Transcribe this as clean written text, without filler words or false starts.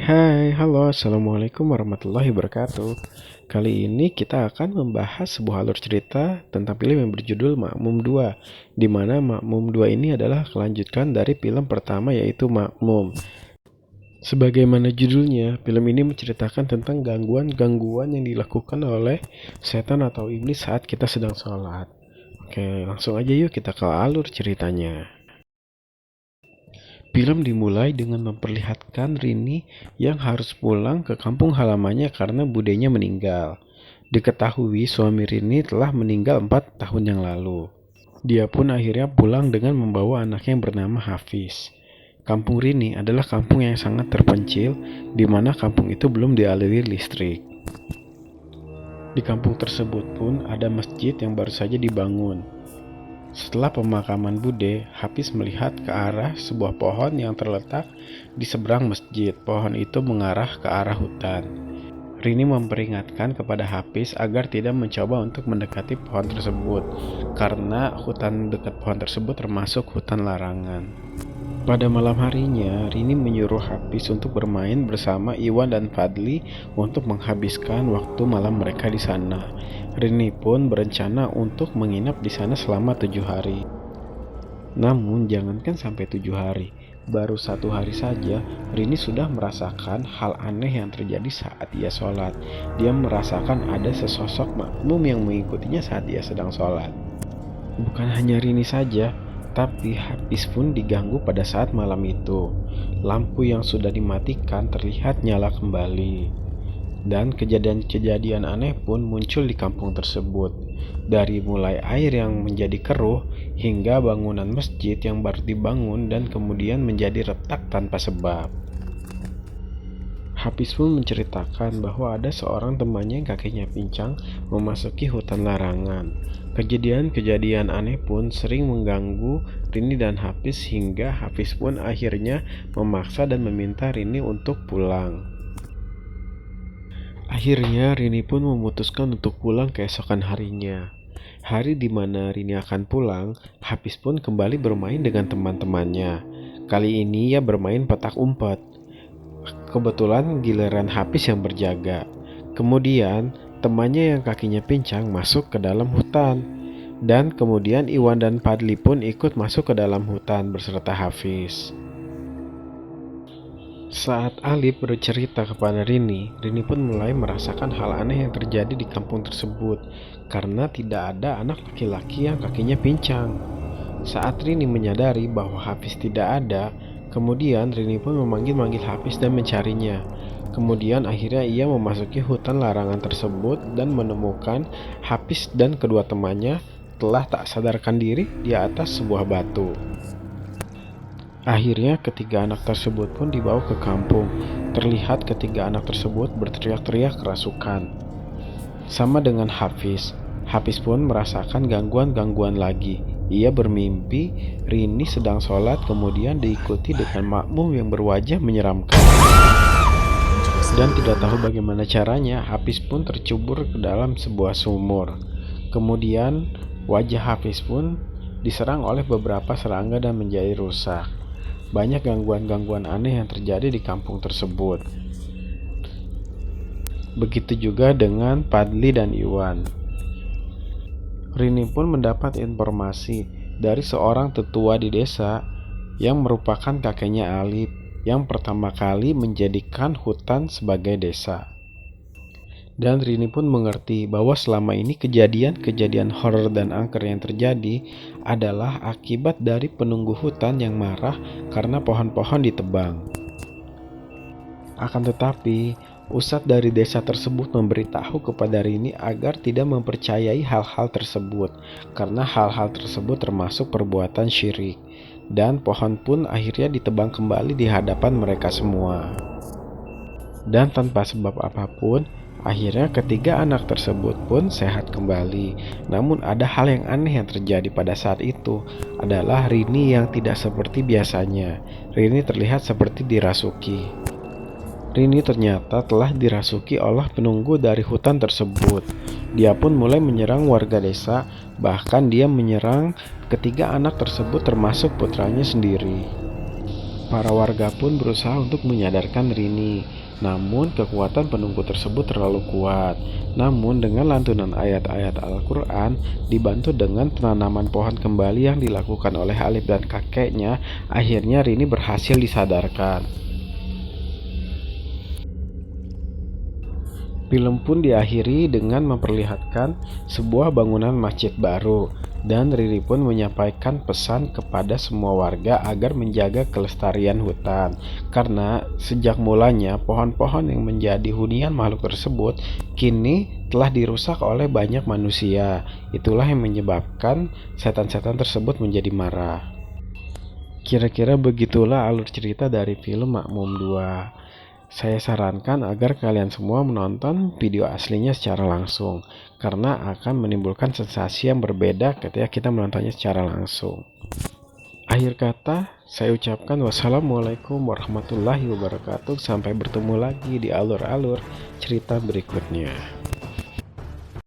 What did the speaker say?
Halo, Assalamualaikum warahmatullahi wabarakatuh. Kali ini kita akan membahas sebuah alur cerita tentang film yang berjudul Makmum 2, di mana Makmum 2 ini adalah kelanjutan dari film pertama yaitu Makmum. Sebagaimana judulnya, film ini menceritakan tentang gangguan-gangguan yang dilakukan oleh setan atau iblis saat kita sedang sholat. Oke, langsung aja yuk kita ke alur ceritanya. Film dimulai dengan memperlihatkan Rini yang harus pulang ke kampung halamannya karena budenya meninggal. Diketahui suami Rini telah meninggal 4 tahun yang lalu. Dia pun akhirnya pulang dengan membawa anaknya yang bernama Hafiz. Kampung Rini adalah kampung yang sangat terpencil, di mana kampung itu belum dialiri listrik. Di kampung tersebut pun ada masjid yang baru saja dibangun. Setelah pemakaman Bude, Hafiz melihat ke arah sebuah pohon yang terletak di seberang masjid. Pohon itu mengarah ke arah hutan. Rini memperingatkan kepada Hafiz agar tidak mencoba untuk mendekati pohon tersebut, karena hutan dekat pohon tersebut termasuk hutan larangan. Pada malam harinya, Rini menyuruh Hafiz untuk bermain bersama Iwan dan Fadli untuk menghabiskan waktu malam mereka di sana. Rini pun berencana untuk menginap di sana selama 7 hari. Namun jangankan sampai 7 hari, baru 1 hari saja Rini sudah merasakan hal aneh yang terjadi saat ia sholat. Dia merasakan ada sesosok makmum yang mengikutinya saat ia sedang sholat. Bukan hanya Rini saja, tapi Hafiz pun diganggu pada saat malam itu. Lampu yang sudah dimatikan terlihat nyala kembali. Dan kejadian-kejadian aneh pun muncul di kampung tersebut. Dari mulai air yang menjadi keruh, hingga bangunan masjid yang baru dibangun dan kemudian menjadi retak tanpa sebab. Hafiz pun menceritakan bahwa ada seorang temannya yang kakinya pincang memasuki hutan larangan. Kejadian-kejadian aneh pun sering mengganggu Rini dan Hafiz hingga Hafiz pun akhirnya memaksa dan meminta Rini untuk pulang. Akhirnya Rini pun memutuskan untuk pulang keesokan harinya. Hari di mana Rini akan pulang, Hafiz pun kembali bermain dengan teman-temannya. Kali ini ia bermain petak umpet. Kebetulan giliran Hafiz yang berjaga. Kemudian temannya yang kakinya pincang masuk ke dalam hutan. Dan kemudian Iwan dan Fadli pun ikut masuk ke dalam hutan beserta Hafiz. Saat Alif bercerita kepada Rini pun mulai merasakan hal aneh yang terjadi di kampung tersebut karena tidak ada anak laki-laki yang kakinya pincang. Saat Rini menyadari bahwa Hafiz tidak ada, kemudian Rini pun memanggil-manggil Hafiz dan mencarinya. Kemudian akhirnya ia memasuki hutan larangan tersebut dan menemukan Hafiz dan kedua temannya telah tak sadarkan diri di atas sebuah batu. Akhirnya ketiga anak tersebut pun dibawa ke kampung. Terlihat ketiga anak tersebut berteriak-teriak kerasukan. Sama dengan Hafiz, Hafiz pun merasakan gangguan-gangguan lagi. Ia bermimpi Rini sedang sholat kemudian diikuti dengan makmum yang berwajah menyeramkan. Dan tidak tahu bagaimana caranya, Hafiz pun tercubur ke dalam sebuah sumur. Kemudian wajah Hafiz pun diserang oleh beberapa serangga dan menjadi rusak. Banyak gangguan-gangguan aneh yang terjadi di kampung tersebut. Begitu juga dengan Fadli dan Iwan. Rini pun mendapat informasi dari seorang tetua di desa yang merupakan kakeknya Alif yang pertama kali menjadikan hutan sebagai desa. Dan Rini pun mengerti bahwa selama ini kejadian-kejadian horor dan angker yang terjadi adalah akibat dari penunggu hutan yang marah karena pohon-pohon ditebang. Akan tetapi, ustadz dari desa tersebut memberitahu kepada Rini agar tidak mempercayai hal-hal tersebut, karena hal-hal tersebut termasuk perbuatan syirik. Dan pohon pun akhirnya ditebang kembali di hadapan mereka semua. Dan tanpa sebab apapun, akhirnya ketiga anak tersebut pun sehat kembali. Namun ada hal yang aneh yang terjadi pada saat itu adalah Rini yang tidak seperti biasanya. Rini terlihat seperti dirasuki. Rini ternyata telah dirasuki oleh penunggu dari hutan tersebut. Dia pun mulai menyerang warga desa, bahkan dia menyerang ketiga anak tersebut termasuk putranya sendiri. Para warga pun berusaha untuk menyadarkan Rini, namun kekuatan penunggu tersebut terlalu kuat. Namun dengan lantunan ayat-ayat Al-Quran, dibantu dengan penanaman pohon kembali yang dilakukan oleh Alif dan kakeknya, akhirnya Rini berhasil disadarkan. Film pun diakhiri dengan memperlihatkan sebuah bangunan masjid baru, dan Riri pun menyampaikan pesan kepada semua warga agar menjaga kelestarian hutan. Karena sejak mulanya pohon-pohon yang menjadi hunian makhluk tersebut kini telah dirusak oleh banyak manusia. Itulah yang menyebabkan setan-setan tersebut menjadi marah. Kira-kira begitulah alur cerita dari film Makmum 2. Saya sarankan agar kalian semua menonton video aslinya secara langsung, karena akan menimbulkan sensasi yang berbeda ketika kita menontonnya secara langsung. Akhir kata, saya ucapkan wassalamualaikum warahmatullahi wabarakatuh. Sampai bertemu lagi di alur-alur cerita berikutnya.